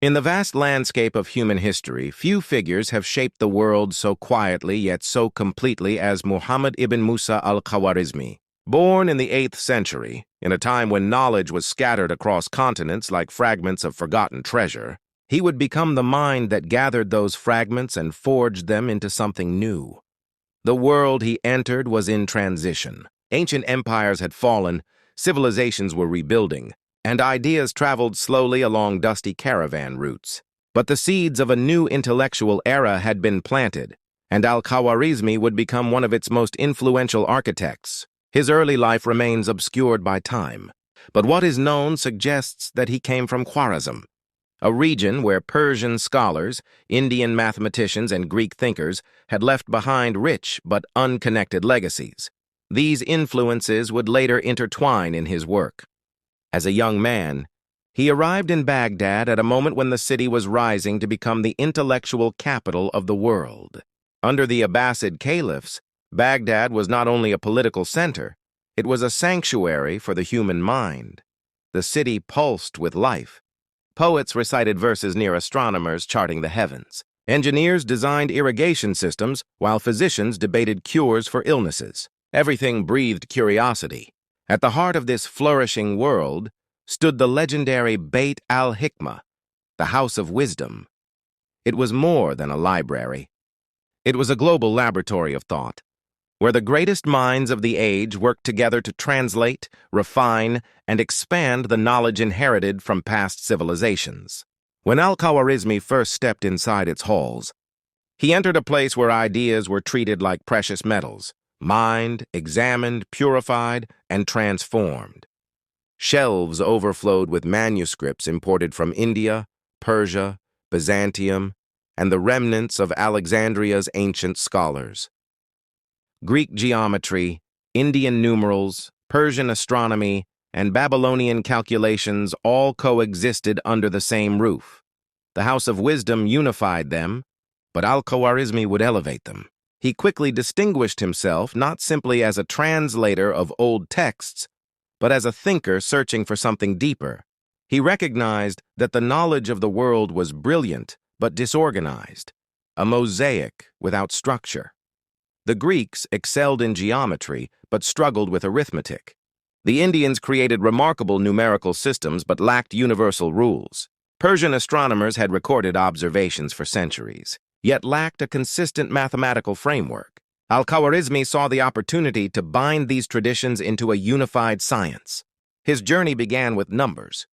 In the vast landscape of human history, few figures have shaped the world so quietly yet so completely as Muhammad ibn Musa Al-Khwarizmi. Born in the 8th century, in a time when knowledge was scattered across continents like fragments of forgotten treasure, he would become the mind that gathered those fragments and forged them into something new. The world he entered was in transition. Ancient empires had fallen, civilizations were rebuilding, and ideas traveled slowly along dusty caravan routes. But the seeds of a new intellectual era had been planted, and Al-Khwarizmi would become one of its most influential architects. His early life remains obscured by time, but what is known suggests that he came from Khwarazm, a region where Persian scholars, Indian mathematicians, and Greek thinkers had left behind rich but unconnected legacies. These influences would later intertwine in his work. As a young man, he arrived in Baghdad at a moment when the city was rising to become the intellectual capital of the world. Under the Abbasid caliphs, Baghdad was not only a political center, it was a sanctuary for the human mind. The city pulsed with life. Poets recited verses near astronomers charting the heavens. Engineers designed irrigation systems, while physicians debated cures for illnesses. Everything breathed curiosity. At the heart of this flourishing world stood the legendary Beit al-Hikmah, the House of Wisdom. It was more than a library. It was a global laboratory of thought, where the greatest minds of the age worked together to translate, refine, and expand the knowledge inherited from past civilizations. When Al-Khwarizmi first stepped inside its halls, he entered a place where ideas were treated like precious metals, mined, examined, purified, and transformed. Shelves overflowed with manuscripts imported from India, Persia, Byzantium, and the remnants of Alexandria's ancient scholars. Greek geometry, Indian numerals, Persian astronomy, and Babylonian calculations all coexisted under the same roof. The House of Wisdom unified them, but Al-Khwarizmi would elevate them. He quickly distinguished himself not simply as a translator of old texts, but as a thinker searching for something deeper. He recognized that the knowledge of the world was brilliant but disorganized, a mosaic without structure. The Greeks excelled in geometry but struggled with arithmetic. The Indians created remarkable numerical systems but lacked universal rules. Persian astronomers had recorded observations for centuries, yet lacked a consistent mathematical framework. Al-Khwarizmi saw the opportunity to bind these traditions into a unified science. His journey began with numbers.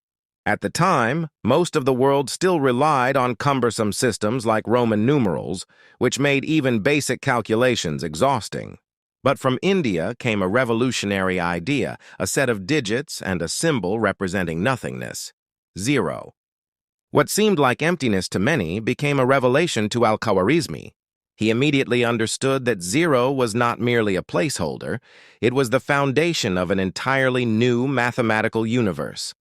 At the time, most of the world still relied on cumbersome systems like Roman numerals, which made even basic calculations exhausting. But from India came a revolutionary idea, a set of digits and a symbol representing nothingness: zero. What seemed like emptiness to many became a revelation to Al-Khwarizmi. He immediately understood that zero was not merely a placeholder, it was the foundation of an entirely new mathematical universe.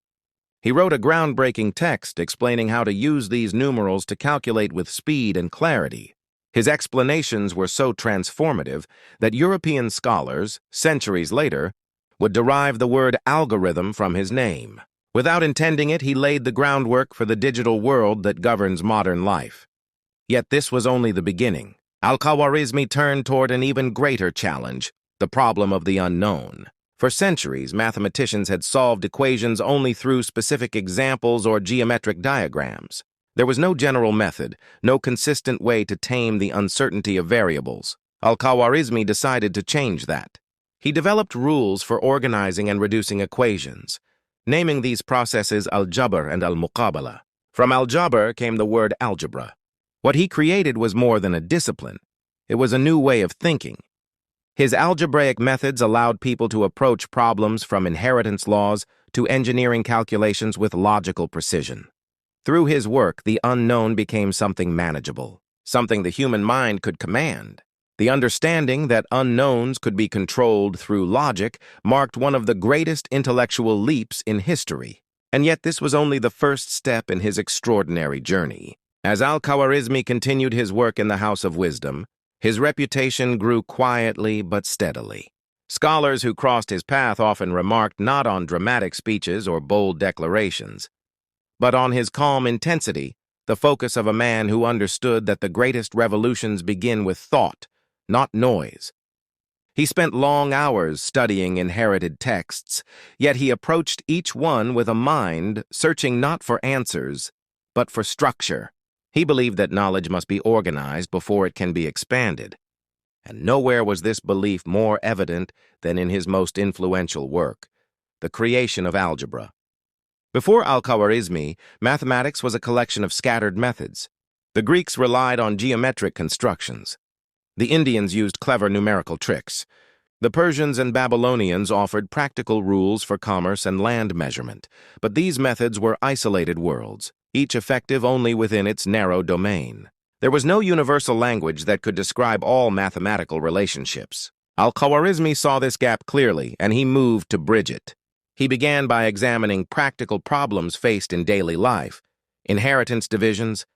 He wrote a groundbreaking text explaining how to use these numerals to calculate with speed and clarity. His explanations were so transformative that European scholars, centuries later, would derive the word algorithm from his name. Without intending it, he laid the groundwork for the digital world that governs modern life. Yet this was only the beginning. Al-Khwarizmi turned toward an even greater challenge, the problem of the unknown. For centuries, mathematicians had solved equations only through specific examples or geometric diagrams. There was no general method, no consistent way to tame the uncertainty of variables. Al-Khwarizmi decided to change that. He developed rules for organizing and reducing equations, naming these processes Algebra and Al-Muqabala. From Algebra came the word algebra. What he created was more than a discipline. It was a new way of thinking. His algebraic methods allowed people to approach problems from inheritance laws to engineering calculations with logical precision. Through his work, the unknown became something manageable, something the human mind could command. The understanding that unknowns could be controlled through logic marked one of the greatest intellectual leaps in history. And yet this was only the first step in his extraordinary journey. As Al-Khwarizmi continued his work in the House of Wisdom, his reputation grew quietly but steadily. Scholars who crossed his path often remarked not on dramatic speeches or bold declarations, but on his calm intensity, the focus of a man who understood that the greatest revolutions begin with thought, not noise. He spent long hours studying inherited texts, yet he approached each one with a mind searching not for answers, but for structure. He believed that knowledge must be organized before it can be expanded, and nowhere was this belief more evident than in his most influential work, the creation of algebra. Before Al-Khwarizmi, mathematics was a collection of scattered methods. The Greeks relied on geometric constructions. The Indians used clever numerical tricks. The Persians and Babylonians offered practical rules for commerce and land measurement, but these methods were isolated worlds, each effective only within its narrow domain. There was no universal language that could describe all mathematical relationships. Al-Khwarizmi saw this gap clearly, and he moved to bridge it. He began by examining practical problems faced in daily life: inheritance divisions,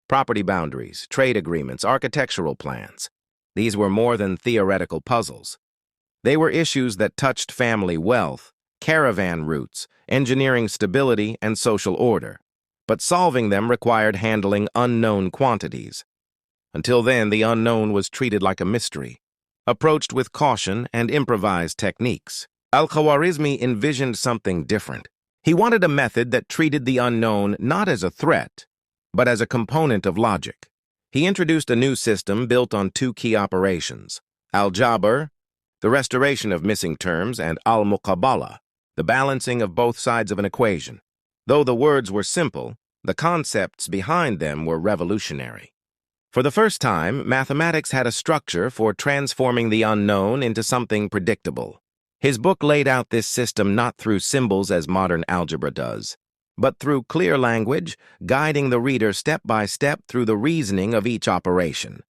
property boundaries, trade agreements, architectural plans. These were more than theoretical puzzles. They were issues that touched family wealth, caravan routes, engineering stability, and social order. But solving them required handling unknown quantities. Until then, the unknown was treated like a mystery, approached with caution and improvised techniques. Al-Khwarizmi envisioned something different. He wanted a method that treated the unknown not as a threat, but as a component of logic. He introduced a new system built on two key operations: Algebra, the restoration of missing terms, and al-Muqabala, the balancing of both sides of an equation. Though the words were simple, the concepts behind them were revolutionary. For the first time, mathematics had a structure for transforming the unknown into something predictable. His book laid out this system not through symbols as modern algebra does, but through clear language, guiding the reader step by step through the reasoning of each operation.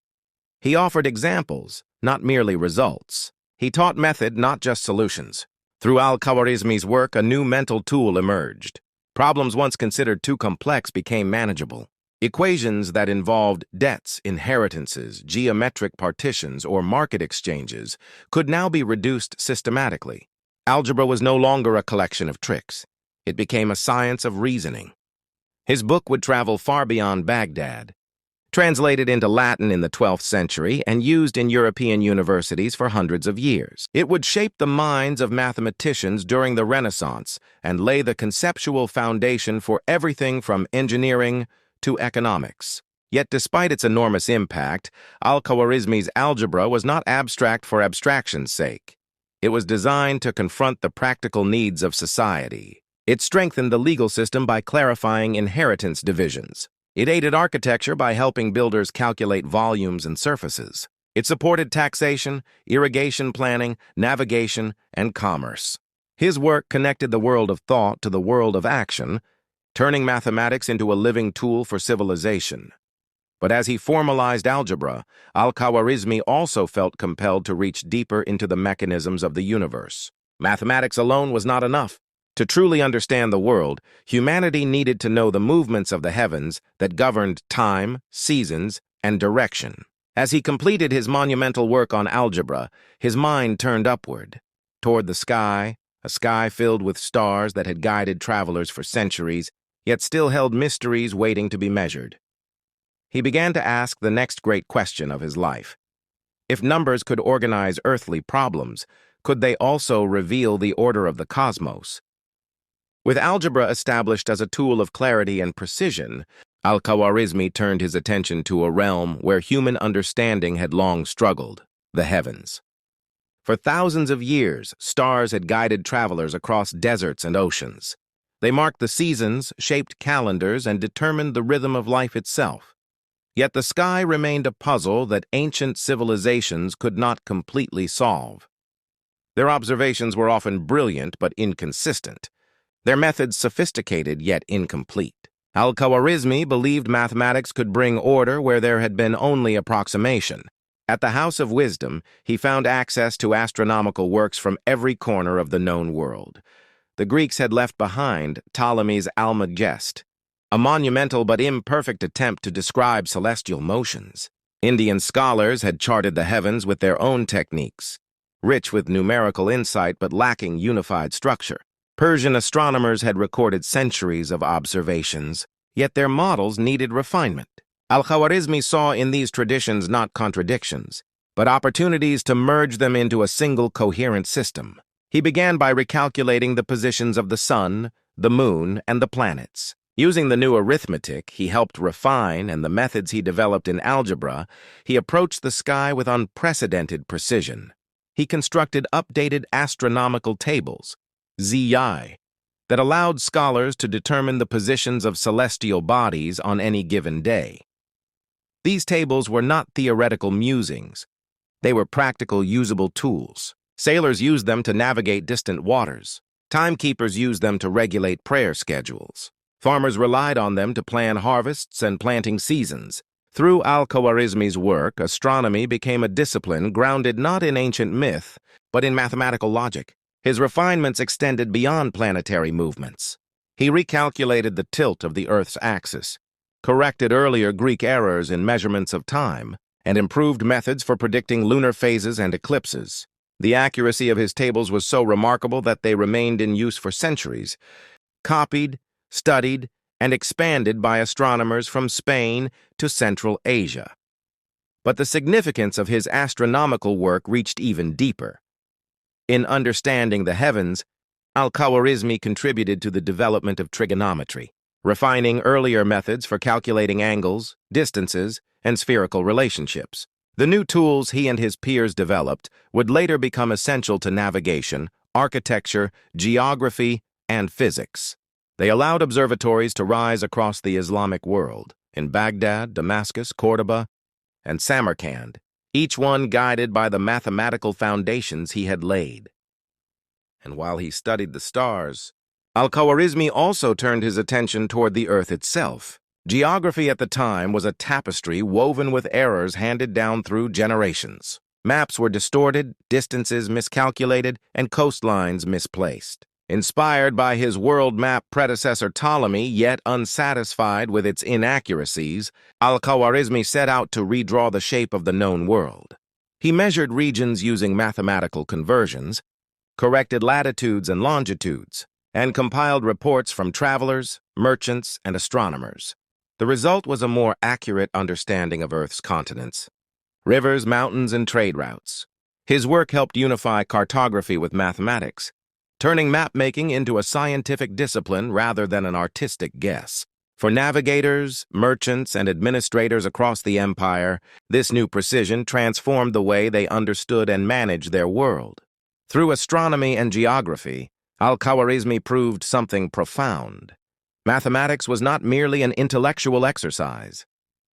He offered examples, not merely results. He taught method, not just solutions. Through Al-Khwarizmi's work, a new mental tool emerged. Problems once considered too complex became manageable. Equations that involved debts, inheritances, geometric partitions, or market exchanges could now be reduced systematically. Algebra was no longer a collection of tricks. It became a science of reasoning. His book would travel far beyond Baghdad. Translated into Latin in the 12th century and used in European universities for hundreds of years. It would shape the minds of mathematicians during the Renaissance and lay the conceptual foundation for everything from engineering to economics. Yet despite its enormous impact, Al-Khwarizmi's algebra was not abstract for abstraction's sake. It was designed to confront the practical needs of society. It strengthened the legal system by clarifying inheritance divisions. It aided architecture by helping builders calculate volumes and surfaces. It supported taxation, irrigation planning, navigation, and commerce. His work connected the world of thought to the world of action, turning mathematics into a living tool for civilization. But as he formalized algebra, Al-Khwarizmi also felt compelled to reach deeper into the mechanisms of the universe. Mathematics alone was not enough. To truly understand the world, humanity needed to know the movements of the heavens that governed time, seasons, and direction. As he completed his monumental work on algebra, his mind turned upward, toward the sky, a sky filled with stars that had guided travelers for centuries, yet still held mysteries waiting to be measured. He began to ask the next great question of his life. If numbers could organize earthly problems, could they also reveal the order of the cosmos? With algebra established as a tool of clarity and precision, Al-Khwarizmi turned his attention to a realm where human understanding had long struggled: the heavens. For thousands of years, stars had guided travelers across deserts and oceans. They marked the seasons, shaped calendars, and determined the rhythm of life itself. Yet the sky remained a puzzle that ancient civilizations could not completely solve. Their observations were often brilliant but inconsistent. Their methods sophisticated yet incomplete. Al-Khwarizmi believed mathematics could bring order where there had been only approximation. At the House of Wisdom, he found access to astronomical works from every corner of the known world. The Greeks had left behind Ptolemy's Almagest, a monumental but imperfect attempt to describe celestial motions. Indian scholars had charted the heavens with their own techniques, rich with numerical insight but lacking unified structure. Persian astronomers had recorded centuries of observations, yet their models needed refinement. Al-Khwarizmi saw in these traditions not contradictions, but opportunities to merge them into a single coherent system. He began by recalculating the positions of the sun, the moon, and the planets. Using the new arithmetic he helped refine and the methods he developed in algebra, he approached the sky with unprecedented precision. He constructed updated astronomical tables, ZI, that allowed scholars to determine the positions of celestial bodies on any given day. These tables were not theoretical musings. They were practical, usable tools. Sailors used them to navigate distant waters. Timekeepers used them to regulate prayer schedules. Farmers relied on them to plan harvests and planting seasons. Through Al-Khwarizmi's work, astronomy became a discipline grounded not in ancient myth, but in mathematical logic. His refinements extended beyond planetary movements. He recalculated the tilt of the Earth's axis, corrected earlier Greek errors in measurements of time, and improved methods for predicting lunar phases and eclipses. The accuracy of his tables was so remarkable that they remained in use for centuries, copied, studied, and expanded by astronomers from Spain to Central Asia. But the significance of his astronomical work reached even deeper. In understanding the heavens, Al-Khwarizmi contributed to the development of trigonometry, refining earlier methods for calculating angles, distances, and spherical relationships. The new tools he and his peers developed would later become essential to navigation, architecture, geography, and physics. They allowed observatories to rise across the Islamic world, in Baghdad, Damascus, Cordoba, and Samarkand, each one guided by the mathematical foundations he had laid. And while he studied the stars, Al-Khwarizmi also turned his attention toward the Earth itself. Geography at the time was a tapestry woven with errors handed down through generations. Maps were distorted, distances miscalculated, and coastlines misplaced. Inspired by his world map predecessor Ptolemy, yet unsatisfied with its inaccuracies, Al-Khwarizmi set out to redraw the shape of the known world. He measured regions using mathematical conversions, corrected latitudes and longitudes, and compiled reports from travelers, merchants, and astronomers. The result was a more accurate understanding of Earth's continents, rivers, mountains, and trade routes. His work helped unify cartography with mathematics, turning map-making into a scientific discipline rather than an artistic guess. For navigators, merchants, and administrators across the empire, this new precision transformed the way they understood and managed their world. Through astronomy and geography, Al-Khwarizmi proved something profound. Mathematics was not merely an intellectual exercise.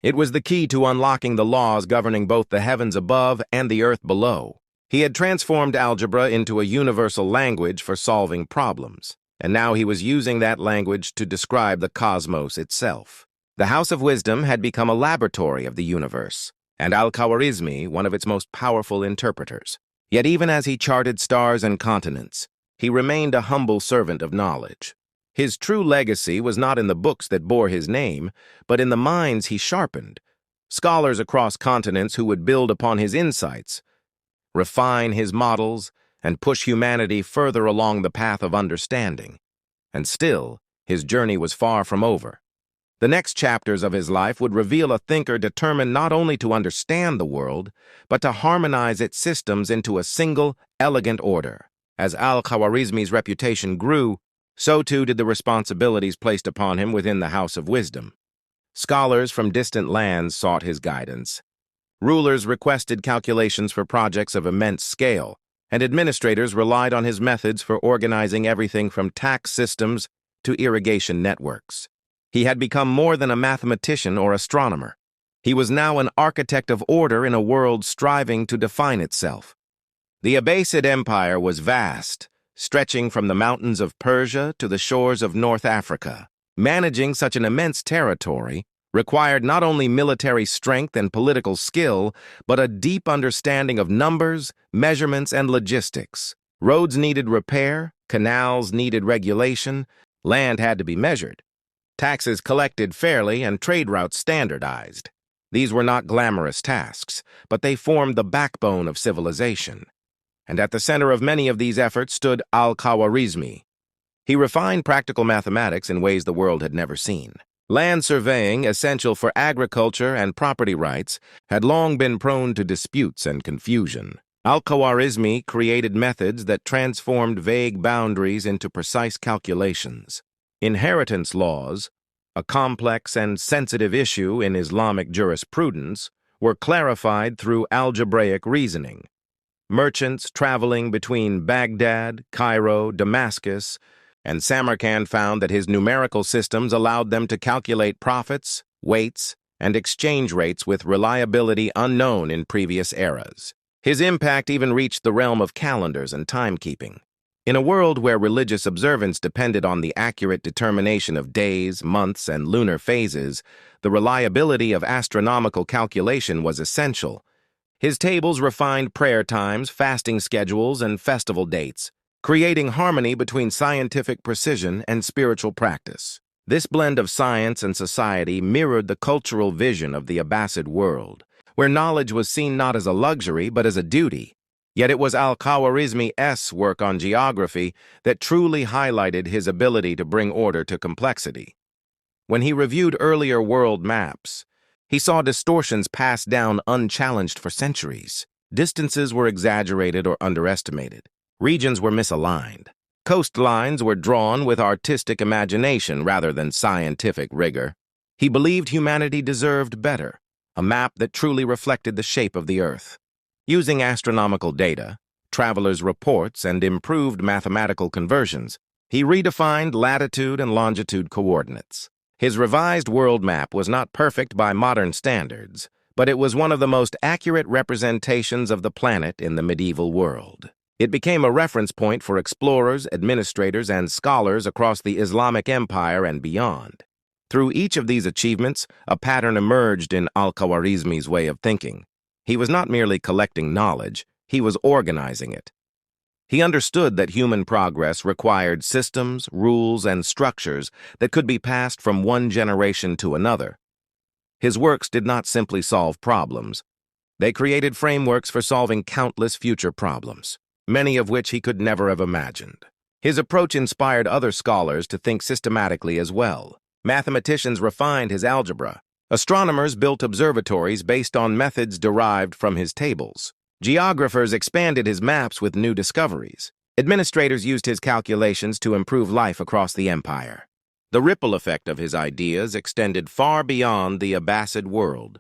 It was the key to unlocking the laws governing both the heavens above and the earth below. He had transformed algebra into a universal language for solving problems, and now he was using that language to describe the cosmos itself. The House of Wisdom had become a laboratory of the universe, and Al-Khwarizmi one of its most powerful interpreters. Yet even as he charted stars and continents, he remained a humble servant of knowledge. His true legacy was not in the books that bore his name, but in the minds he sharpened. Scholars across continents who would build upon his insights, refine his models, and push humanity further along the path of understanding. And still, his journey was far from over. The next chapters of his life would reveal a thinker determined not only to understand the world, but to harmonize its systems into a single, elegant order. As Al-Khwarizmi's reputation grew, so too did the responsibilities placed upon him within the House of Wisdom. Scholars from distant lands sought his guidance. Rulers requested calculations for projects of immense scale, and administrators relied on his methods for organizing everything from tax systems to irrigation networks. He had become more than a mathematician or astronomer. He was now an architect of order in a world striving to define itself. The Abbasid Empire was vast, stretching from the mountains of Persia to the shores of North Africa. Managing such an immense territory required not only military strength and political skill, but a deep understanding of numbers, measurements, and logistics. Roads needed repair, canals needed regulation, land had to be measured, taxes collected fairly, and trade routes standardized. These were not glamorous tasks, but they formed the backbone of civilization. And at the center of many of these efforts stood Al-Khwarizmi, He refined practical mathematics in ways the world had never seen. Land surveying, essential for agriculture and property rights, had long been prone to disputes and confusion. Al-Khwarizmi created methods that transformed vague boundaries into precise calculations. Inheritance laws, a complex and sensitive issue in Islamic jurisprudence, were clarified through algebraic reasoning. Merchants traveling between Baghdad, Cairo, Damascus, and Samarkand found that his numerical systems allowed them to calculate profits, weights, and exchange rates with reliability unknown in previous eras. His impact even reached the realm of calendars and timekeeping. In a world where religious observance depended on the accurate determination of days, months, and lunar phases, the reliability of astronomical calculation was essential. His tables refined prayer times, fasting schedules, and festival dates, creating harmony between scientific precision and spiritual practice. This blend of science and society mirrored the cultural vision of the Abbasid world, where knowledge was seen not as a luxury but as a duty. Yet it was Al-Khwarizmi's work on geography that truly highlighted his ability to bring order to complexity. When he reviewed earlier world maps, he saw distortions passed down unchallenged for centuries. Distances were exaggerated or underestimated. Regions were misaligned. Coastlines were drawn with artistic imagination rather than scientific rigor. He believed humanity deserved better, a map that truly reflected the shape of the Earth. Using astronomical data, travelers' reports, and improved mathematical conversions, he redefined latitude and longitude coordinates. His revised world map was not perfect by modern standards, but it was one of the most accurate representations of the planet in the medieval world. It became a reference point for explorers, administrators, and scholars across the Islamic Empire and beyond. Through each of these achievements, a pattern emerged in Al-Khwarizmi's way of thinking. He was not merely collecting knowledge, he was organizing it. He understood that human progress required systems, rules, and structures that could be passed from one generation to another. His works did not simply solve problems. They created frameworks for solving countless future problems, many of which he could never have imagined. His approach inspired other scholars to think systematically as well. Mathematicians refined his algebra. Astronomers built observatories based on methods derived from his tables. Geographers expanded his maps with new discoveries. Administrators used his calculations to improve life across the empire. The ripple effect of his ideas extended far beyond the Abbasid world,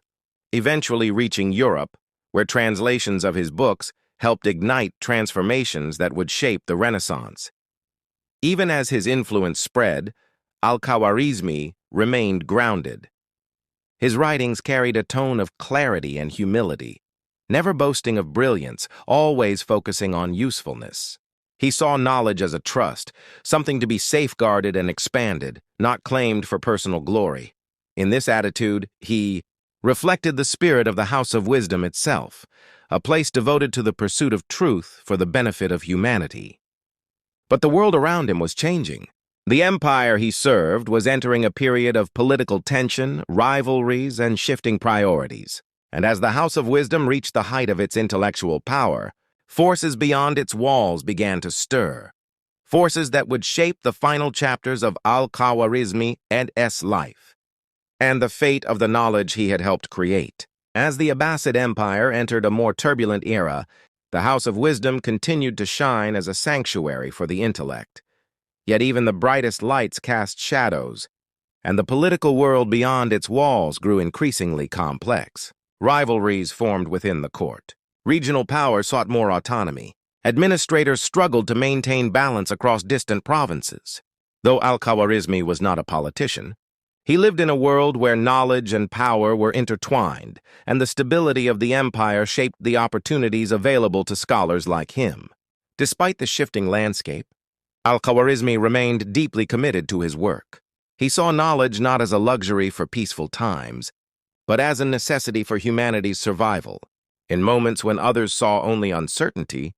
eventually reaching Europe, where translations of his books helped ignite transformations that would shape the Renaissance. Even as his influence spread, Al-Khwarizmi remained grounded. His writings carried a tone of clarity and humility, never boasting of brilliance, always focusing on usefulness. He saw knowledge as a trust, something to be safeguarded and expanded, not claimed for personal glory. In this attitude, he reflected the spirit of the House of Wisdom itself, a place devoted to the pursuit of truth for the benefit of humanity. But the world around him was changing. The empire he served was entering a period of political tension, rivalries, and shifting priorities. And as the House of Wisdom reached the height of its intellectual power, forces beyond its walls began to stir. Forces that would shape the final chapters of Al-Khwarizmi's life and the fate of the knowledge he had helped create. As the Abbasid Empire entered a more turbulent era, the House of Wisdom continued to shine as a sanctuary for the intellect. Yet even the brightest lights cast shadows, and the political world beyond its walls grew increasingly complex. Rivalries formed within the court. Regional power sought more autonomy. Administrators struggled to maintain balance across distant provinces. Though Al-Khwarizmi was not a politician, he lived in a world where knowledge and power were intertwined, and the stability of the empire shaped the opportunities available to scholars like him. Despite the shifting landscape, Al-Khwarizmi remained deeply committed to his work. He saw knowledge not as a luxury for peaceful times, but as a necessity for humanity's survival. In moments when others saw only uncertainty,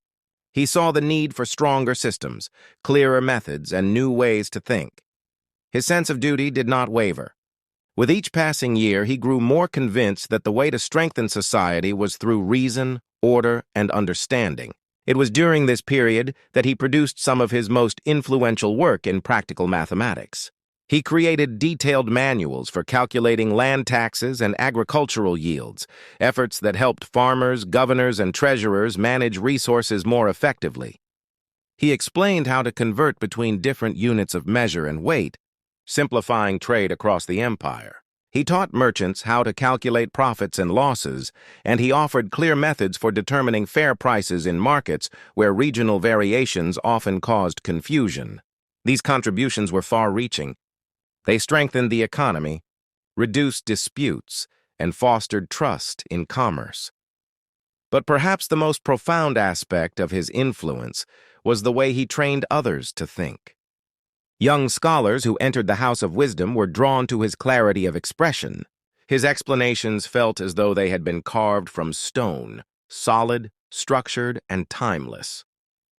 he saw the need for stronger systems, clearer methods, and new ways to think. His sense of duty did not waver. With each passing year, he grew more convinced that the way to strengthen society was through reason, order, and understanding. It was during this period that he produced some of his most influential work in practical mathematics. He created detailed manuals for calculating land taxes and agricultural yields, efforts that helped farmers, governors, and treasurers manage resources more effectively. He explained how to convert between different units of measure and weight, simplifying trade across the empire. He taught merchants how to calculate profits and losses, and he offered clear methods for determining fair prices in markets where regional variations often caused confusion. These contributions were far-reaching. They strengthened the economy, reduced disputes, and fostered trust in commerce. But perhaps the most profound aspect of his influence was the way he trained others to think. Young scholars who entered the House of Wisdom were drawn to his clarity of expression. His explanations felt as though they had been carved from stone, solid, structured, and timeless.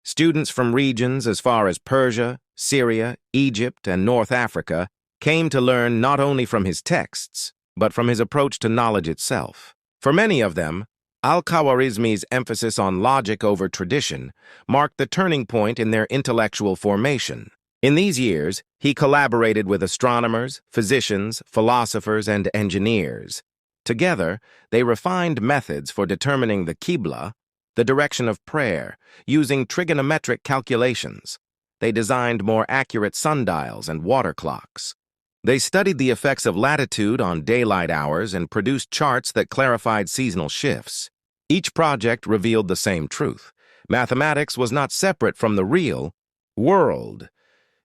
Students from regions as far as Persia, Syria, Egypt, and North Africa came to learn not only from his texts, but from his approach to knowledge itself. For many of them, Al-Khwarizmi's emphasis on logic over tradition marked the turning point in their intellectual formation. In these years, he collaborated with astronomers, physicians, philosophers, and engineers. Together, they refined methods for determining the Qibla, the direction of prayer, using trigonometric calculations. They designed more accurate sundials and water clocks. They studied the effects of latitude on daylight hours and produced charts that clarified seasonal shifts. Each project revealed the same truth. Mathematics was not separate from the real world.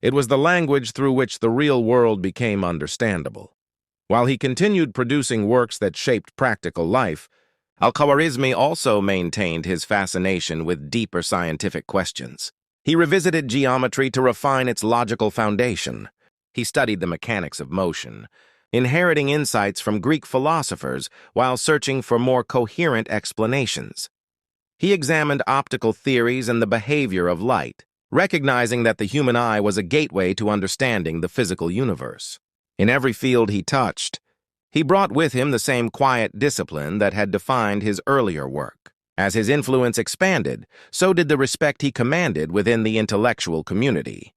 It was the language through which the real world became understandable. While he continued producing works that shaped practical life, Al-Khwarizmi also maintained his fascination with deeper scientific questions. He revisited geometry to refine its logical foundation. He studied the mechanics of motion, inheriting insights from Greek philosophers while searching for more coherent explanations. He examined optical theories and the behavior of light, recognizing that the human eye was a gateway to understanding the physical universe. In every field he touched, he brought with him the same quiet discipline that had defined his earlier work. As his influence expanded, so did the respect he commanded within the intellectual community.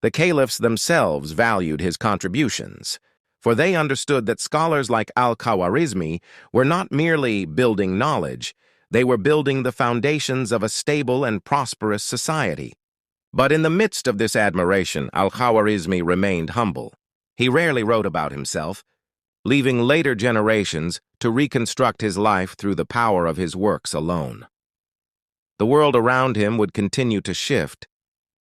The caliphs themselves valued his contributions, for they understood that scholars like Al-Khwarizmi were not merely building knowledge, they were building the foundations of a stable and prosperous society. But in the midst of this admiration, Al-Khwarizmi remained humble. He rarely wrote about himself, leaving later generations to reconstruct his life through the power of his works alone. The world around him would continue to shift,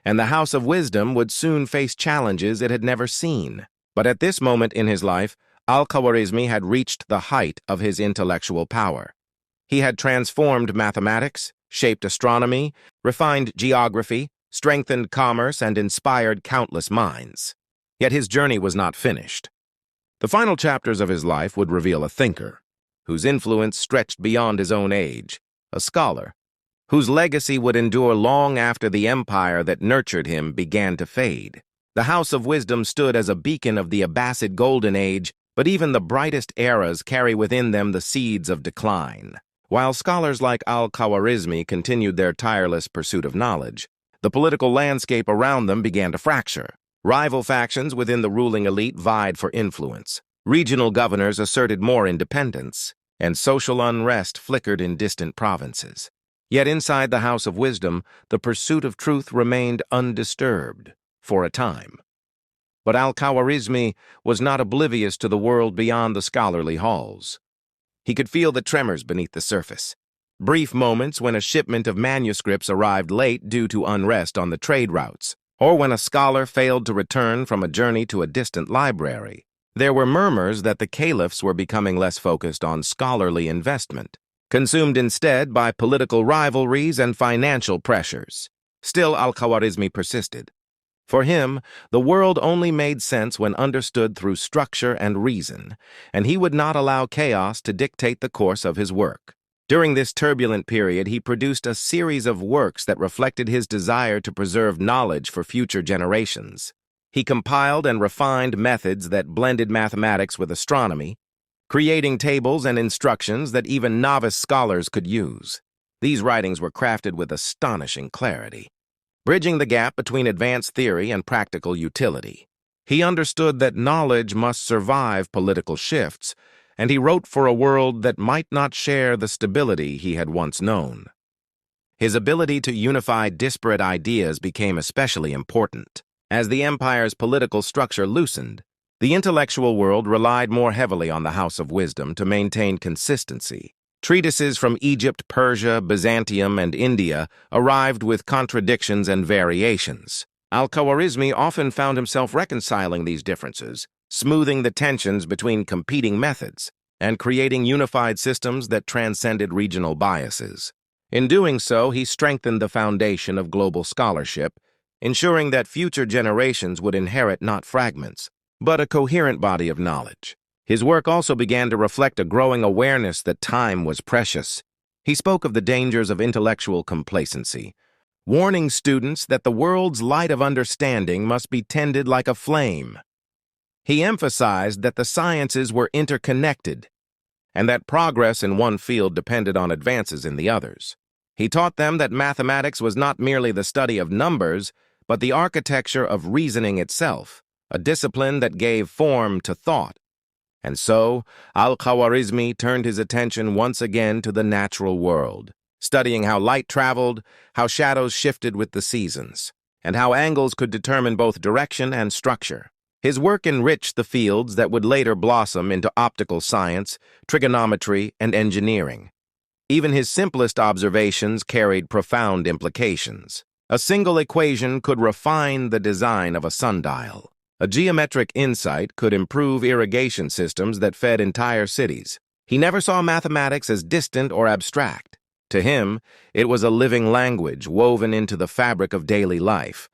and the House of Wisdom would soon face challenges it had never seen. But at this moment in his life, Al-Khwarizmi had reached the height of his intellectual power. He had transformed mathematics, shaped astronomy, refined geography, strengthened commerce, and inspired countless minds. Yet his journey was not finished. The final chapters of his life would reveal a thinker, whose influence stretched beyond his own age, a scholar, whose legacy would endure long after the empire that nurtured him began to fade. The House of Wisdom stood as a beacon of the Abbasid Golden Age, but even the brightest eras carry within them the seeds of decline. While scholars like Al-Khwarizmi continued their tireless pursuit of knowledge, the political landscape around them began to fracture. Rival factions within the ruling elite vied for influence. Regional governors asserted more independence, and social unrest flickered in distant provinces. Yet inside the House of Wisdom, the pursuit of truth remained undisturbed for a time. But Al-Khwarizmi was not oblivious to the world beyond the scholarly halls. He could feel the tremors beneath the surface. Brief moments when a shipment of manuscripts arrived late due to unrest on the trade routes, or when a scholar failed to return from a journey to a distant library. There were murmurs that the caliphs were becoming less focused on scholarly investment, consumed instead by political rivalries and financial pressures. Still, Al-Khwarizmi persisted. For him, the world only made sense when understood through structure and reason, and he would not allow chaos to dictate the course of his work. During this turbulent period, he produced a series of works that reflected his desire to preserve knowledge for future generations. He compiled and refined methods that blended mathematics with astronomy, creating tables and instructions that even novice scholars could use. These writings were crafted with astonishing clarity, bridging the gap between advanced theory and practical utility. He understood that knowledge must survive political shifts, and he wrote for a world that might not share the stability he had once known. His ability to unify disparate ideas became especially important. As the empire's political structure loosened, the intellectual world relied more heavily on the House of Wisdom to maintain consistency. Treatises from Egypt, Persia, Byzantium, and India arrived with contradictions and variations. Al-Khwarizmi often found himself reconciling these differences, smoothing the tensions between competing methods, and creating unified systems that transcended regional biases. In doing so, he strengthened the foundation of global scholarship, ensuring that future generations would inherit not fragments, but a coherent body of knowledge. His work also began to reflect a growing awareness that time was precious. He spoke of the dangers of intellectual complacency, warning students that the world's light of understanding must be tended like a flame. He emphasized that the sciences were interconnected, and that progress in one field depended on advances in the others. He taught them that mathematics was not merely the study of numbers, but the architecture of reasoning itself, a discipline that gave form to thought. And so, Al-Khwarizmi turned his attention once again to the natural world, studying how light traveled, how shadows shifted with the seasons, and how angles could determine both direction and structure. His work enriched the fields that would later blossom into optical science, trigonometry, and engineering. Even his simplest observations carried profound implications. A single equation could refine the design of a sundial. A geometric insight could improve irrigation systems that fed entire cities. He never saw mathematics as distant or abstract. To him, it was a living language woven into the fabric of daily life.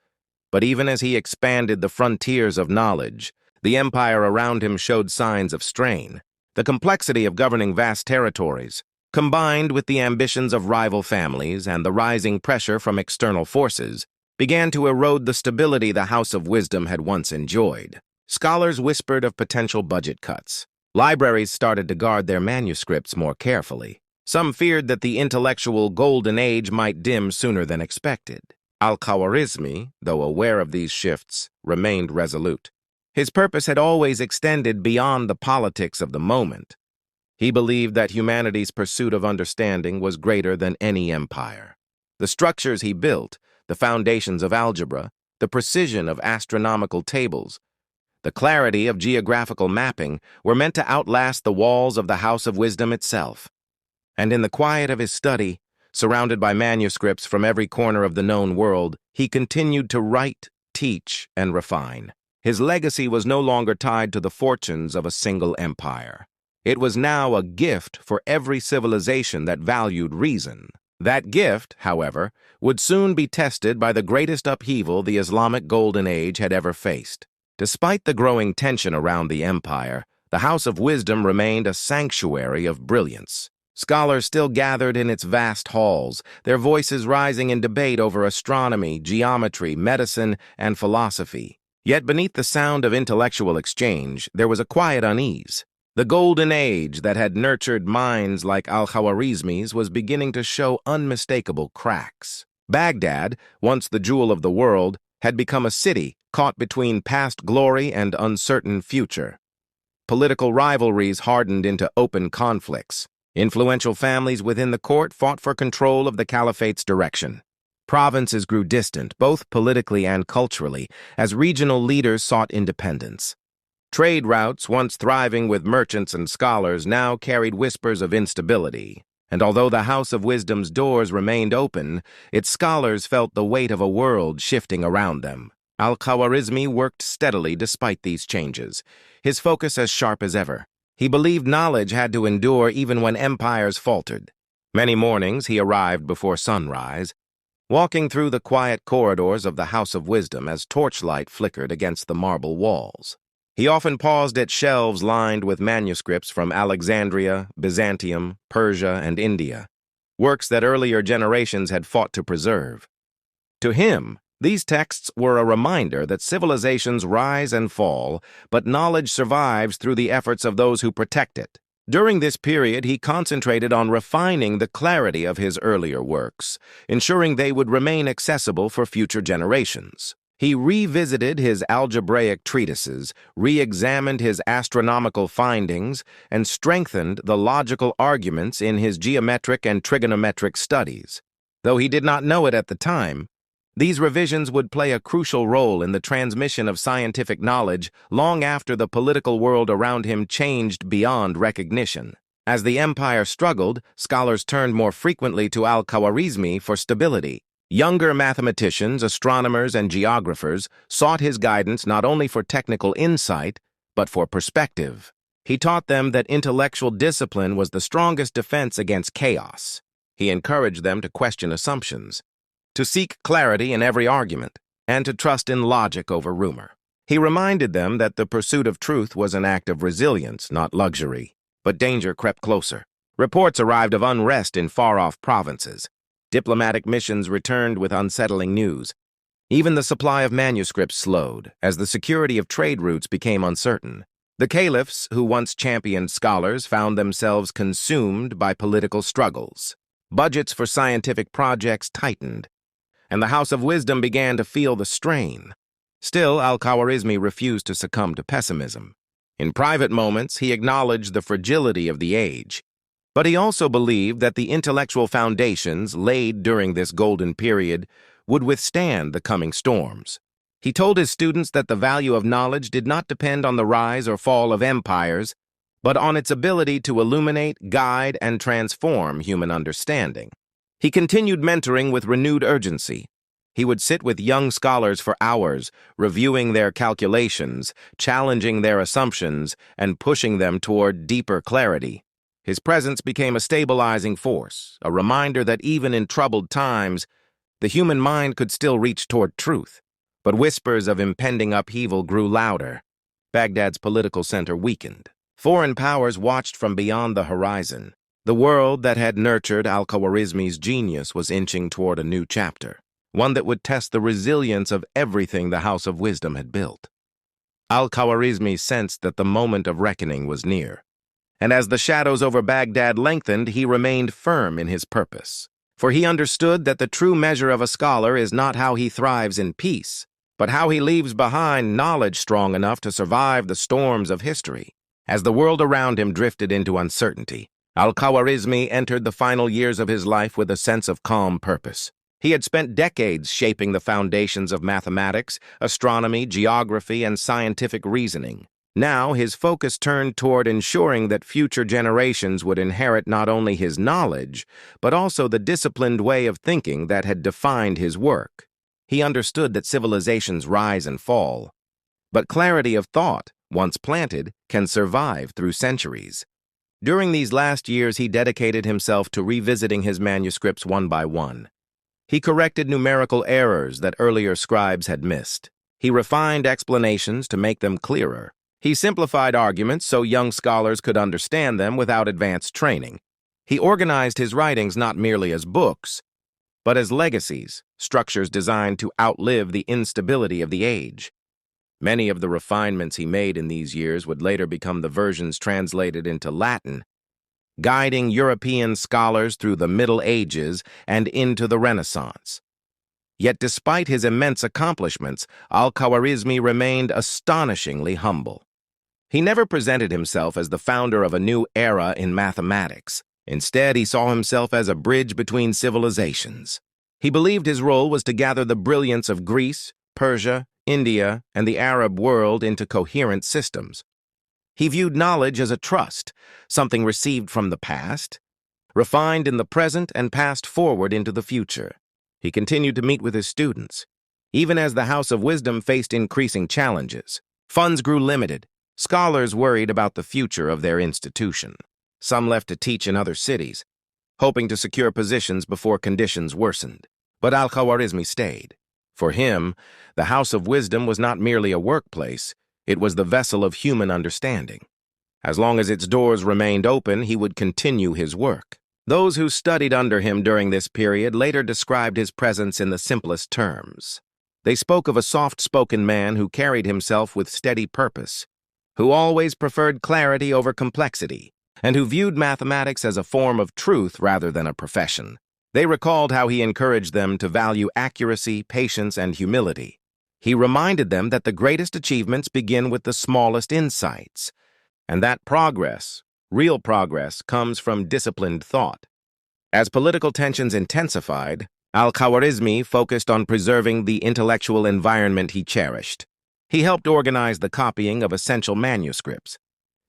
But even as he expanded the frontiers of knowledge, the empire around him showed signs of strain. The complexity of governing vast territories, combined with the ambitions of rival families and the rising pressure from external forces, began to erode the stability the House of Wisdom had once enjoyed. Scholars whispered of potential budget cuts. Libraries started to guard their manuscripts more carefully. Some feared that the intellectual Golden Age might dim sooner than expected. Al-Khwarizmi, though aware of these shifts, remained resolute. His purpose had always extended beyond the politics of the moment. He believed that humanity's pursuit of understanding was greater than any empire. The structures he built, the foundations of algebra, the precision of astronomical tables, the clarity of geographical mapping were meant to outlast the walls of the House of Wisdom itself. And in the quiet of his study, surrounded by manuscripts from every corner of the known world, he continued to write, teach, and refine. His legacy was no longer tied to the fortunes of a single empire. It was now a gift for every civilization that valued reason. That gift, however, would soon be tested by the greatest upheaval the Islamic Golden Age had ever faced. Despite the growing tension around the empire, the House of Wisdom remained a sanctuary of brilliance. Scholars still gathered in its vast halls, their voices rising in debate over astronomy, geometry, medicine, and philosophy. Yet beneath the sound of intellectual exchange, there was a quiet unease. The Golden Age that had nurtured minds like Al-Khwarizmi's was beginning to show unmistakable cracks. Baghdad, once the jewel of the world, had become a city caught between past glory and uncertain future. Political rivalries hardened into open conflicts. Influential families within the court fought for control of the caliphate's direction. Provinces grew distant, both politically and culturally, as regional leaders sought independence. Trade routes, once thriving with merchants and scholars, now carried whispers of instability. And although the House of Wisdom's doors remained open, its scholars felt the weight of a world shifting around them. Al-Khwarizmi worked steadily despite these changes, his focus as sharp as ever. He believed knowledge had to endure even when empires faltered. Many mornings he arrived before sunrise, walking through the quiet corridors of the House of Wisdom as torchlight flickered against the marble walls. He often paused at shelves lined with manuscripts from Alexandria, Byzantium, Persia, and India, works that earlier generations had fought to preserve. To him, these texts were a reminder that civilizations rise and fall, but knowledge survives through the efforts of those who protect it. During this period, he concentrated on refining the clarity of his earlier works, ensuring they would remain accessible for future generations. He revisited his algebraic treatises, re-examined his astronomical findings, and strengthened the logical arguments in his geometric and trigonometric studies. Though he did not know it at the time, these revisions would play a crucial role in the transmission of scientific knowledge long after the political world around him changed beyond recognition. As the empire struggled, scholars turned more frequently to Al-Khwarizmi for stability. Younger mathematicians, astronomers, and geographers sought his guidance not only for technical insight, but for perspective. He taught them that intellectual discipline was the strongest defense against chaos. He encouraged them to question assumptions, to seek clarity in every argument, and to trust in logic over rumor. He reminded them that the pursuit of truth was an act of resilience, not luxury. But danger crept closer. Reports arrived of unrest in far-off provinces. Diplomatic missions returned with unsettling news. Even the supply of manuscripts slowed, as the security of trade routes became uncertain. The caliphs, who once championed scholars, found themselves consumed by political struggles. Budgets for scientific projects tightened, and the House of Wisdom began to feel the strain. Still, Al-Khwarizmi refused to succumb to pessimism. In private moments, he acknowledged the fragility of the age, but he also believed that the intellectual foundations laid during this golden period would withstand the coming storms. He told his students that the value of knowledge did not depend on the rise or fall of empires, but on its ability to illuminate, guide, and transform human understanding. He continued mentoring with renewed urgency. He would sit with young scholars for hours, reviewing their calculations, challenging their assumptions, and pushing them toward deeper clarity. His presence became a stabilizing force, a reminder that even in troubled times, the human mind could still reach toward truth. But whispers of impending upheaval grew louder. Baghdad's political center weakened. Foreign powers watched from beyond the horizon. The world that had nurtured Al-Khwarizmi's genius was inching toward a new chapter, one that would test the resilience of everything the House of Wisdom had built. Al-Khwarizmi sensed that the moment of reckoning was near, and as the shadows over Baghdad lengthened, he remained firm in his purpose. For he understood that the true measure of a scholar is not how he thrives in peace, but how he leaves behind knowledge strong enough to survive the storms of history. As the world around him drifted into uncertainty, Al-Khwarizmi entered the final years of his life with a sense of calm purpose. He had spent decades shaping the foundations of mathematics, astronomy, geography, and scientific reasoning. Now, his focus turned toward ensuring that future generations would inherit not only his knowledge, but also the disciplined way of thinking that had defined his work. He understood that civilizations rise and fall, but clarity of thought, once planted, can survive through centuries. During these last years, he dedicated himself to revisiting his manuscripts one by one. He corrected numerical errors that earlier scribes had missed. He refined explanations to make them clearer. He simplified arguments so young scholars could understand them without advanced training. He organized his writings not merely as books, but as legacies, structures designed to outlive the instability of the age. Many of the refinements he made in these years would later become the versions translated into Latin, guiding European scholars through the Middle Ages and into the Renaissance. Yet despite his immense accomplishments, Al-Khwarizmi remained astonishingly humble. He never presented himself as the founder of a new era in mathematics. Instead, he saw himself as a bridge between civilizations. He believed his role was to gather the brilliance of Greece, Persia, India, and the Arab world into coherent systems. He viewed knowledge as a trust, something received from the past, refined in the present, and passed forward into the future. He continued to meet with his students, even as the House of Wisdom faced increasing challenges. Funds grew limited. Scholars worried about the future of their institution. Some left to teach in other cities, hoping to secure positions before conditions worsened. But Al-Khwarizmi stayed. For him, the House of Wisdom was not merely a workplace, it was the vessel of human understanding. As long as its doors remained open, he would continue his work. Those who studied under him during this period later described his presence in the simplest terms. They spoke of a soft-spoken man who carried himself with steady purpose, who always preferred clarity over complexity. and who viewed mathematics as a form of truth rather than a profession. They recalled how he encouraged them to value accuracy, patience, and humility. He reminded them that the greatest achievements begin with the smallest insights, and that progress, real progress, comes from disciplined thought. As political tensions intensified, Al-Khwarizmi focused on preserving the intellectual environment he cherished. He helped organize the copying of essential manuscripts,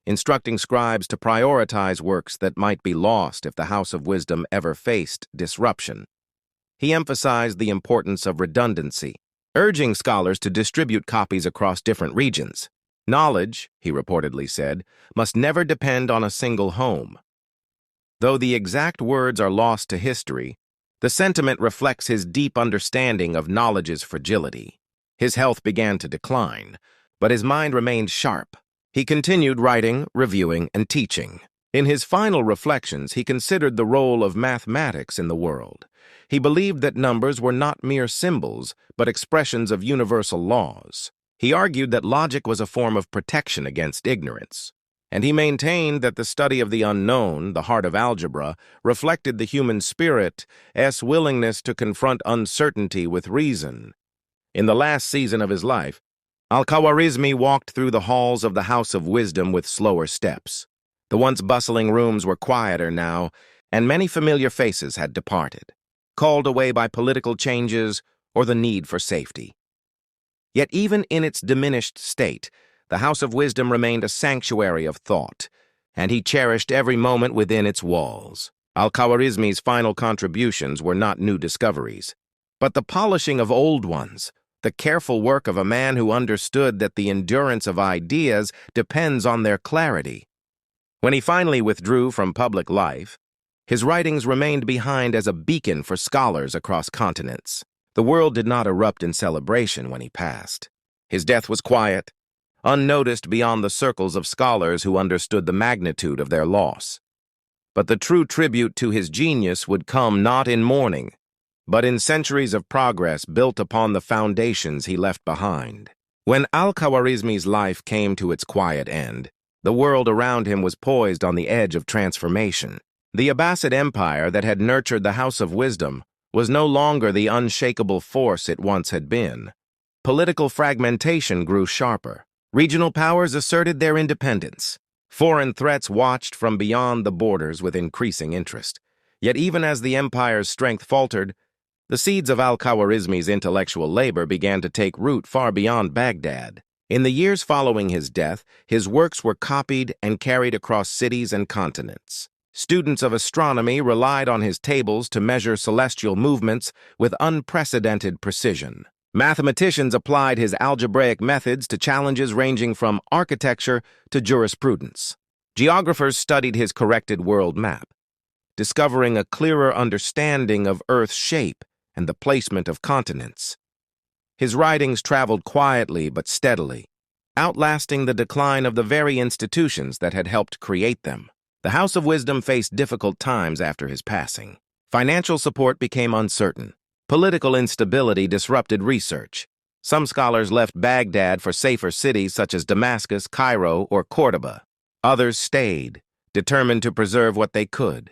instructing scribes to prioritize works that might be lost if the House of Wisdom ever faced disruption. He emphasized the importance of redundancy, urging scholars to distribute copies across different regions. Knowledge, he reportedly said, must never depend on a single home. Though the exact words are lost to history, the sentiment reflects his deep understanding of knowledge's fragility. His health began to decline, but his mind remained sharp. He continued writing, reviewing, and teaching. In his final reflections, he considered the role of mathematics in the world. He believed that numbers were not mere symbols, but expressions of universal laws. He argued that logic was a form of protection against ignorance, and he maintained that the study of the unknown, the heart of algebra, reflected the human spirit's willingness to confront uncertainty with reason. In the last season of his life, Al-Khwarizmi walked through the halls of the House of Wisdom with slower steps. The once bustling rooms were quieter now, and many familiar faces had departed, called away by political changes or the need for safety. Yet even in its diminished state, the House of Wisdom remained a sanctuary of thought, and he cherished every moment within its walls. Al-Khwarizmi's final contributions were not new discoveries, but the polishing of old ones, the careful work of a man who understood that the endurance of ideas depends on their clarity. When he finally withdrew from public life, his writings remained behind as a beacon for scholars across continents. The world did not erupt in celebration when he passed. His death was quiet, unnoticed beyond the circles of scholars who understood the magnitude of their loss. But the true tribute to his genius would come not in mourning, but in centuries of progress built upon the foundations he left behind. When Al-Khwarizmi's life came to its quiet end, the world around him was poised on the edge of transformation. The Abbasid Empire that had nurtured the House of Wisdom was no longer the unshakable force it once had been. Political fragmentation grew sharper. Regional powers asserted their independence. Foreign threats watched from beyond the borders with increasing interest. Yet even as the empire's strength faltered, the seeds of Al-Khwarizmi's intellectual labor began to take root far beyond Baghdad. In the years following his death, his works were copied and carried across cities and continents. Students of astronomy relied on his tables to measure celestial movements with unprecedented precision. Mathematicians applied his algebraic methods to challenges ranging from architecture to jurisprudence. Geographers studied his corrected world map, discovering a clearer understanding of Earth's shape and the placement of continents. His writings traveled quietly but steadily, outlasting the decline of the very institutions that had helped create them. The House of Wisdom faced difficult times after his passing. Financial support became uncertain. Political instability disrupted research. Some scholars left Baghdad for safer cities such as Damascus, Cairo, or Cordoba. Others stayed, determined to preserve what they could.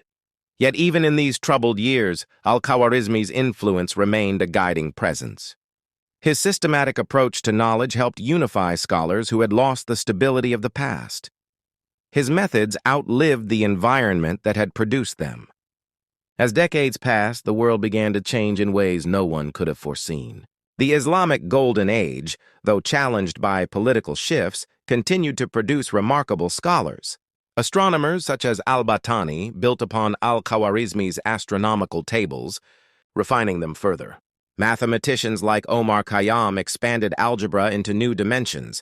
Yet even in these troubled years, Al-Khwarizmi's influence remained a guiding presence. His systematic approach to knowledge helped unify scholars who had lost the stability of the past. His methods outlived the environment that had produced them. As decades passed, the world began to change in ways no one could have foreseen. The Islamic Golden Age, though challenged by political shifts, continued to produce remarkable scholars. Astronomers such as al-Battani built upon Al-Khwarizmi's astronomical tables, refining them further. Mathematicians like Omar Khayyam expanded algebra into new dimensions,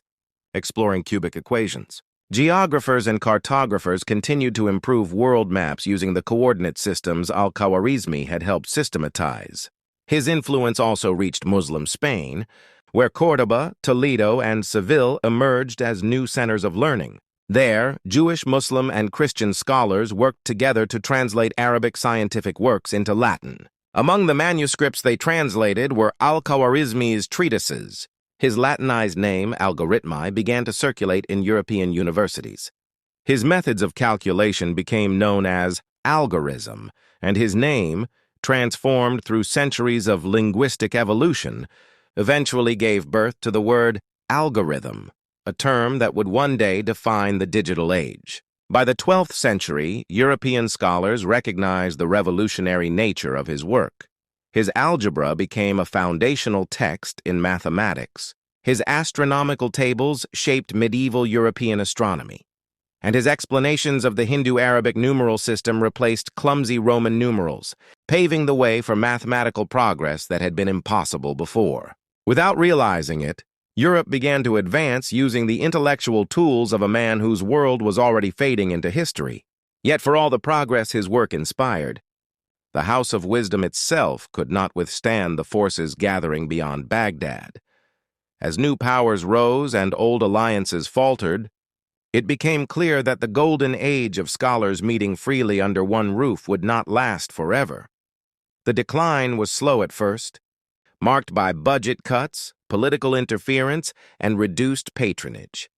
exploring cubic equations. Geographers and cartographers continued to improve world maps using the coordinate systems Al-Khwarizmi had helped systematize. His influence also reached Muslim Spain, where Cordoba, Toledo, and Seville emerged as new centers of learning. There, Jewish, Muslim, and Christian scholars worked together to translate Arabic scientific works into Latin. Among the manuscripts they translated were Al-Khwarizmi's treatises. His Latinized name, Algoritmi, began to circulate in European universities. His methods of calculation became known as algorithm, and his name, transformed through centuries of linguistic evolution, eventually gave birth to the word algorithm, a term that would one day define the digital age. By the 12th century, European scholars recognized the revolutionary nature of his work. His algebra became a foundational text in mathematics. His astronomical tables shaped medieval European astronomy, and his explanations of the Hindu-Arabic numeral system replaced clumsy Roman numerals, paving the way for mathematical progress that had been impossible before. Without realizing it, Europe began to advance using the intellectual tools of a man whose world was already fading into history. Yet for all the progress his work inspired, the House of Wisdom itself could not withstand the forces gathering beyond Baghdad. As new powers rose and old alliances faltered, it became clear that the golden age of scholars meeting freely under one roof would not last forever. The decline was slow at first, marked by budget cuts, political interference, and reduced patronage.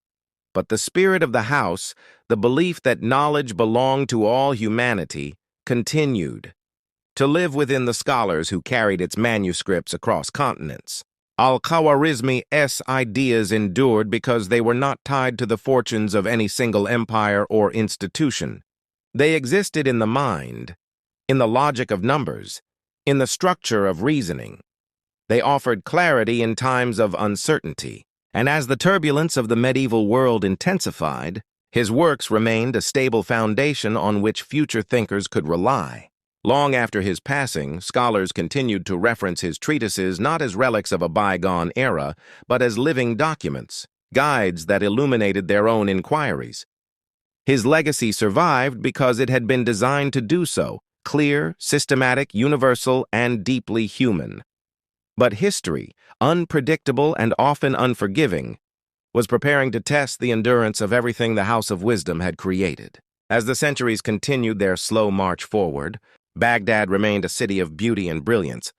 But the spirit of the house, the belief that knowledge belonged to all humanity, continued to live within the scholars who carried its manuscripts across continents. Al-Khwarizmi's ideas endured because they were not tied to the fortunes of any single empire or institution. They existed in the mind, in the logic of numbers, in the structure of reasoning. They offered clarity in times of uncertainty, and as the turbulence of the medieval world intensified, his works remained a stable foundation on which future thinkers could rely. Long after his passing, scholars continued to reference his treatises not as relics of a bygone era, but as living documents, guides that illuminated their own inquiries. His legacy survived because it had been designed to do so, clear, systematic, universal, and deeply human. But history, unpredictable and often unforgiving, was preparing to test the endurance of everything the House of Wisdom had created. As the centuries continued their slow march forward, Baghdad remained a city of beauty and brilliance,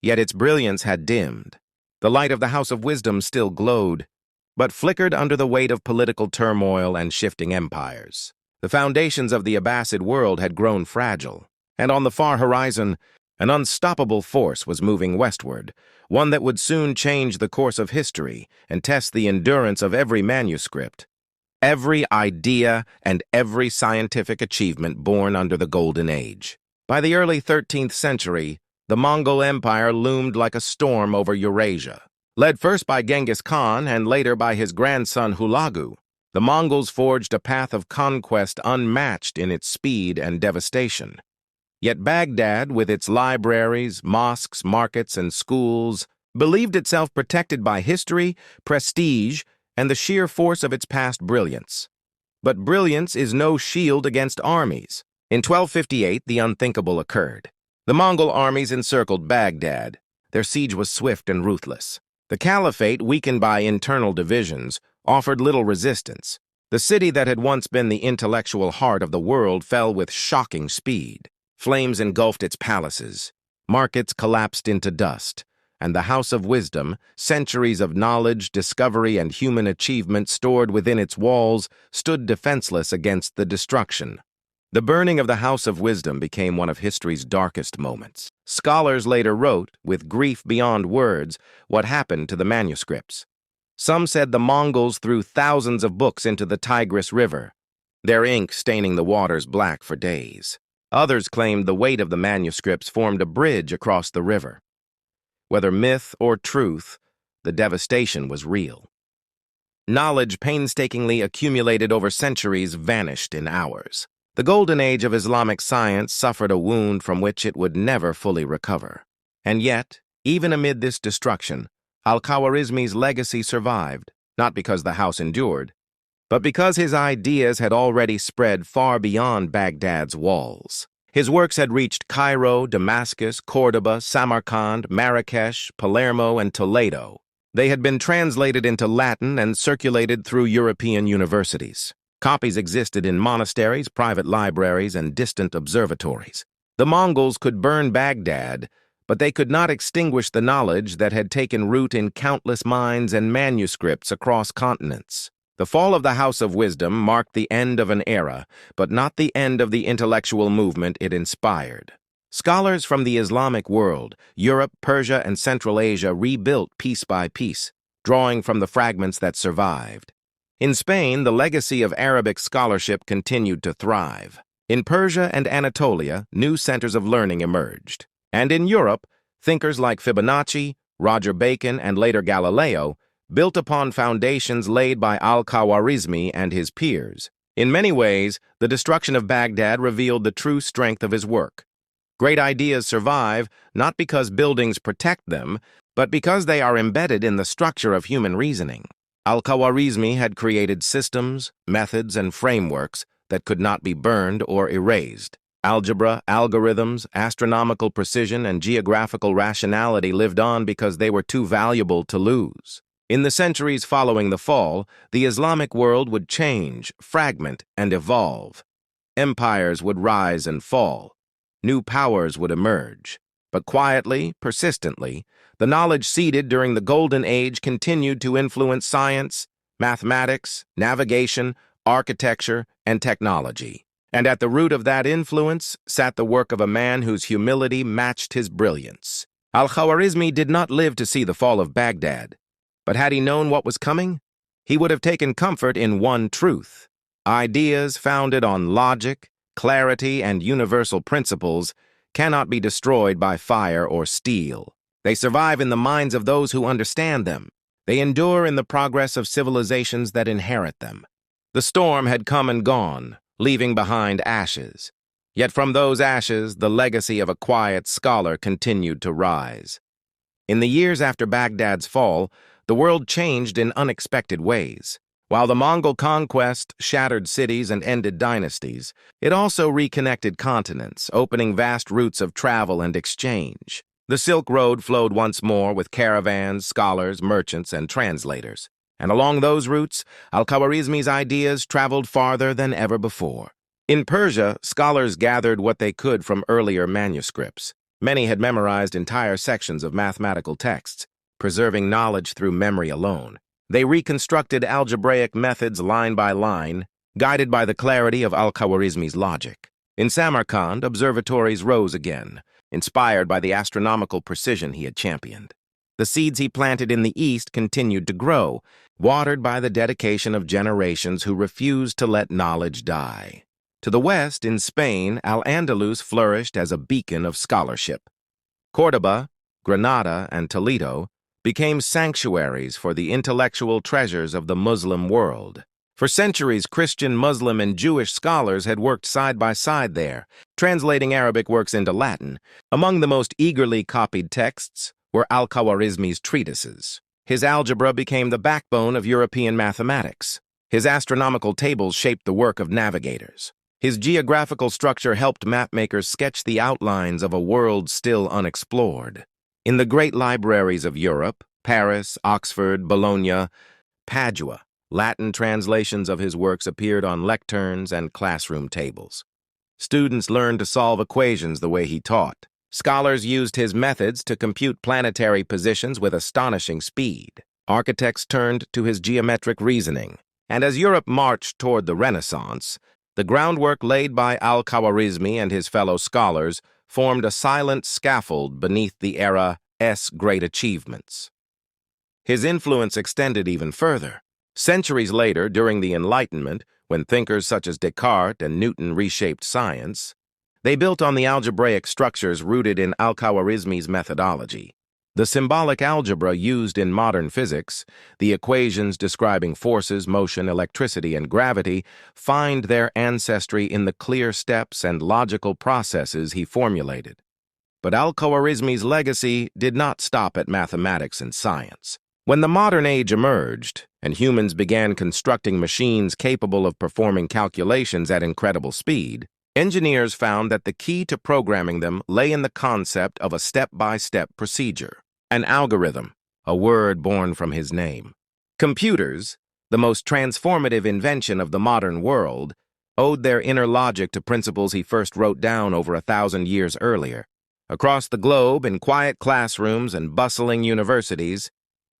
yet its brilliance had dimmed. The light of the House of Wisdom still glowed, but flickered under the weight of political turmoil and shifting empires. The foundations of the Abbasid world had grown fragile, and on the far horizon, an unstoppable force was moving westward, one that would soon change the course of history and test the endurance of every manuscript, every idea, and every scientific achievement born under the Golden Age. By the early 13th century, the Mongol Empire loomed like a storm over Eurasia. Led first by Genghis Khan and later by his grandson Hulagu, the Mongols forged a path of conquest unmatched in its speed and devastation. Yet Baghdad, with its libraries, mosques, markets, and schools, believed itself protected by history, prestige, and the sheer force of its past brilliance. But brilliance is no shield against armies. In 1258, the unthinkable occurred. The Mongol armies encircled Baghdad. Their siege was swift and ruthless. The caliphate, weakened by internal divisions, offered little resistance. The city that had once been the intellectual heart of the world fell with shocking speed. Flames engulfed its palaces. Markets collapsed into dust. And the House of Wisdom, centuries of knowledge, discovery, and human achievement stored within its walls, stood defenseless against the destruction. The burning of the House of Wisdom became one of history's darkest moments. Scholars later wrote, with grief beyond words, what happened to the manuscripts. Some said the Mongols threw thousands of books into the Tigris River, their ink staining the waters black for days. Others claimed the weight of the manuscripts formed a bridge across the river. Whether myth or truth, the devastation was real. Knowledge painstakingly accumulated over centuries vanished in hours. The Golden Age of Islamic science suffered a wound from which it would never fully recover. And yet, even amid this destruction, Al-Khwarizmi's legacy survived, not because the house endured, but because his ideas had already spread far beyond Baghdad's walls. His works had reached Cairo, Damascus, Cordoba, Samarkand, Marrakesh, Palermo, and Toledo. They had been translated into Latin and circulated through European universities. Copies existed in monasteries, private libraries, and distant observatories. The Mongols could burn Baghdad, but they could not extinguish the knowledge that had taken root in countless minds and manuscripts across continents. The fall of the House of Wisdom marked the end of an era, but not the end of the intellectual movement it inspired. Scholars from the Islamic world, Europe, Persia, and Central Asia rebuilt piece by piece, drawing from the fragments that survived. In Spain, the legacy of Arabic scholarship continued to thrive. In Persia and Anatolia, new centers of learning emerged. And in Europe, thinkers like Fibonacci, Roger Bacon, and later Galileo built upon foundations laid by Al-Khwarizmi and his peers. In many ways, the destruction of Baghdad revealed the true strength of his work. Great ideas survive not because buildings protect them, but because they are embedded in the structure of human reasoning. Al-Khwarizmi had created systems, methods, and frameworks that could not be burned or erased. Algebra, algorithms, astronomical precision, and geographical rationality lived on because they were too valuable to lose. In the centuries following the fall, the Islamic world would change, fragment, and evolve. Empires would rise and fall. New powers would emerge. But quietly, persistently, the knowledge seeded during the Golden Age continued to influence science, mathematics, navigation, architecture, and technology. And at the root of that influence sat the work of a man whose humility matched his brilliance. Al-Khwarizmi did not live to see the fall of Baghdad. But had he known what was coming, he would have taken comfort in one truth. Ideas founded on logic, clarity, and universal principles cannot be destroyed by fire or steel. They survive in the minds of those who understand them. They endure in the progress of civilizations that inherit them. The storm had come and gone, leaving behind ashes. Yet from those ashes, the legacy of a quiet scholar continued to rise. In the years after Baghdad's fall, the world changed in unexpected ways. While the Mongol conquest shattered cities and ended dynasties, it also reconnected continents, opening vast routes of travel and exchange. The Silk Road flowed once more with caravans, scholars, merchants, and translators. And along those routes, Al-Khwarizmi's ideas traveled farther than ever before. In Persia, scholars gathered what they could from earlier manuscripts. Many had memorized entire sections of mathematical texts, preserving knowledge through memory alone. They reconstructed algebraic methods line by line, guided by the clarity of Al-Khwarizmi's logic. In Samarkand, observatories rose again, inspired by the astronomical precision he had championed. The seeds he planted in the East continued to grow, watered by the dedication of generations who refused to let knowledge die. To the west, in Spain, Al-Andalus flourished as a beacon of scholarship. Córdoba, Granada, and Toledo became sanctuaries for the intellectual treasures of the Muslim world. For centuries, Christian, Muslim, and Jewish scholars had worked side by side there, translating Arabic works into Latin. Among the most eagerly copied texts were Al-Khwarizmi's treatises. His algebra became the backbone of European mathematics. His astronomical tables shaped the work of navigators. His geographical structure helped mapmakers sketch the outlines of a world still unexplored. In the great libraries of Europe, Paris, Oxford, Bologna, Padua, Latin translations of his works appeared on lecterns and classroom tables. Students learned to solve equations the way he taught. Scholars used his methods to compute planetary positions with astonishing speed. Architects turned to his geometric reasoning. And as Europe marched toward the Renaissance, the groundwork laid by Al-Khwarizmi and his fellow scholars formed a silent scaffold beneath the era's great achievements. His influence extended even further. Centuries later, during the Enlightenment, when thinkers such as Descartes and Newton reshaped science, they built on the algebraic structures rooted in Al-Khwarizmi's methodology. The symbolic algebra used in modern physics, the equations describing forces, motion, electricity, and gravity, find their ancestry in the clear steps and logical processes he formulated. But Al-Khwarizmi's legacy did not stop at mathematics and science. When the modern age emerged, and humans began constructing machines capable of performing calculations at incredible speed, engineers found that the key to programming them lay in the concept of a step-by-step procedure, an algorithm, a word born from his name. Computers, the most transformative invention of the modern world, owed their inner logic to principles he first wrote down over 1,000 years earlier. Across the globe, in quiet classrooms and bustling universities,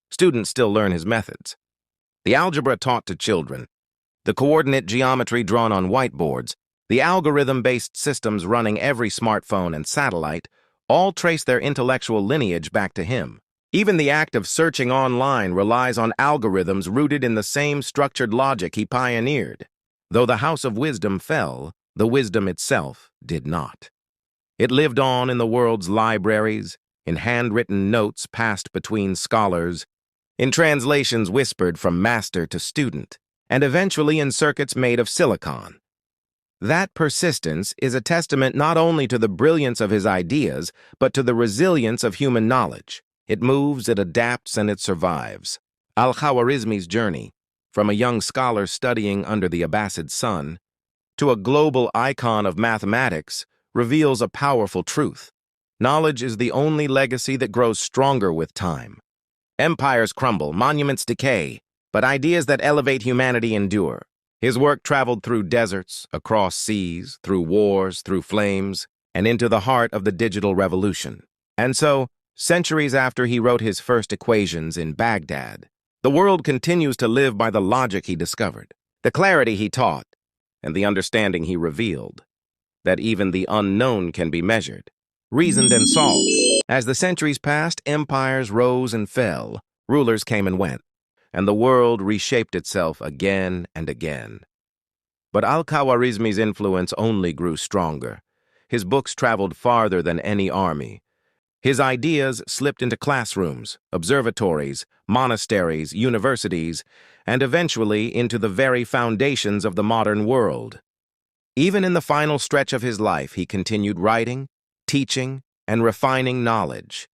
students still learn his methods. The algebra taught to children, the coordinate geometry drawn on whiteboards, the algorithm-based systems running every smartphone and satellite, all trace their intellectual lineage back to him. Even the act of searching online relies on algorithms rooted in the same structured logic he pioneered. Though the House of Wisdom fell, the wisdom itself did not. It lived on in the world's libraries, in handwritten notes passed between scholars, in translations whispered from master to student, and eventually in circuits made of silicon. That persistence is a testament not only to the brilliance of his ideas, but to the resilience of human knowledge. It moves, it adapts, and it survives. Al-Khwarizmi's journey, from a young scholar studying under the Abbasid sun to a global icon of mathematics, reveals a powerful truth. Knowledge is the only legacy that grows stronger with time. Empires crumble, monuments decay, but ideas that elevate humanity endure. His work traveled through deserts, across seas, through wars, through flames, and into the heart of the digital revolution. And so, centuries after he wrote his first equations in Baghdad, the world continues to live by the logic he discovered, the clarity he taught, and the understanding he revealed, that even the unknown can be measured, reasoned, and solved. As the centuries passed, empires rose and fell, rulers came and went, and the world reshaped itself again and again. But Al-Khwarizmi's influence only grew stronger. His books traveled farther than any army. His ideas slipped into classrooms, observatories, monasteries, universities, and eventually into the very foundations of the modern world. Even in the final stretch of his life, he continued writing, teaching, and refining knowledge.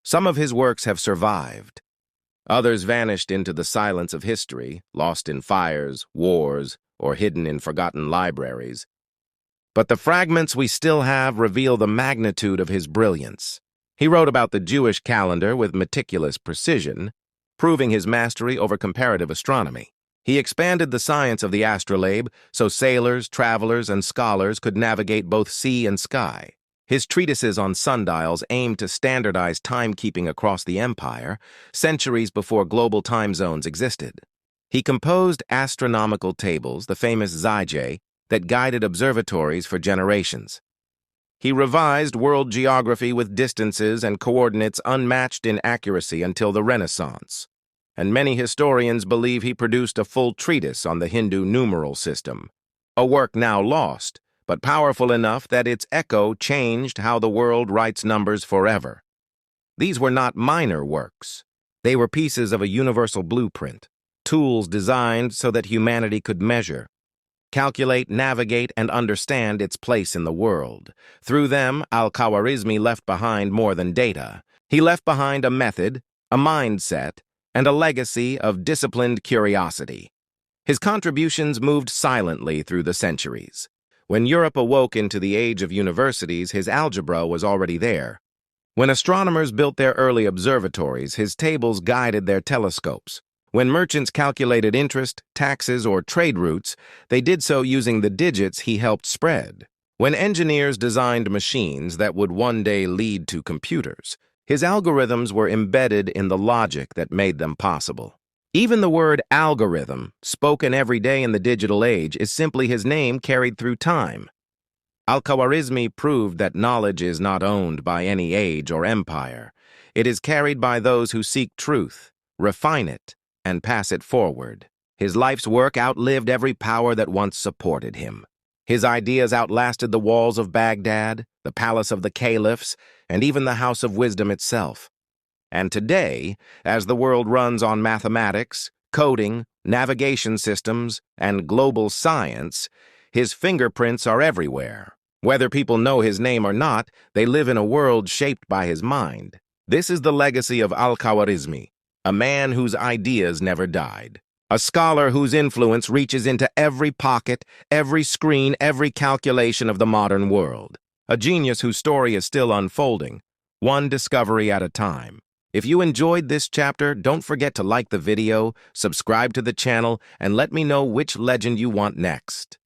Some of his works have survived. Others vanished into the silence of history, lost in fires, wars, or hidden in forgotten libraries. But the fragments we still have reveal the magnitude of his brilliance. He wrote about the Jewish calendar with meticulous precision, proving his mastery over comparative astronomy. He expanded the science of the astrolabe so sailors, travelers, and scholars could navigate both sea and sky. His treatises on sundials aimed to standardize timekeeping across the empire, centuries before global time zones existed. He composed astronomical tables, the famous Zijay, that guided observatories for generations. He revised world geography with distances and coordinates unmatched in accuracy until the Renaissance. And many historians believe he produced a full treatise on the Hindu numeral system, a work now lost, but powerful enough that its echo changed how the world writes numbers forever. These were not minor works. They were pieces of a universal blueprint, tools designed so that humanity could measure, calculate, navigate, and understand its place in the world. Through them, Al-Khwarizmi left behind more than data. He left behind a method, a mindset, and a legacy of disciplined curiosity. His contributions moved silently through the centuries. When Europe awoke into the age of universities, his algebra was already there. When astronomers built their early observatories, his tables guided their telescopes. When merchants calculated interest, taxes, or trade routes, they did so using the digits he helped spread. When engineers designed machines that would one day lead to computers, his algorithms were embedded in the logic that made them possible. Even the word algorithm, spoken every day in the digital age, is simply his name carried through time. Al-Khwarizmi proved that knowledge is not owned by any age or empire. It is carried by those who seek truth, refine it, and pass it forward. His life's work outlived every power that once supported him. His ideas outlasted the walls of Baghdad, the palace of the caliphs, and even the House of Wisdom itself. And today, as the world runs on mathematics, coding, navigation systems, and global science, his fingerprints are everywhere. Whether people know his name or not, they live in a world shaped by his mind. This is the legacy of Al-Khwarizmi, a man whose ideas never died. A scholar whose influence reaches into every pocket, every screen, every calculation of the modern world. A genius whose story is still unfolding, one discovery at a time. If you enjoyed this chapter, don't forget to like the video, subscribe to the channel, and let me know which legend you want next.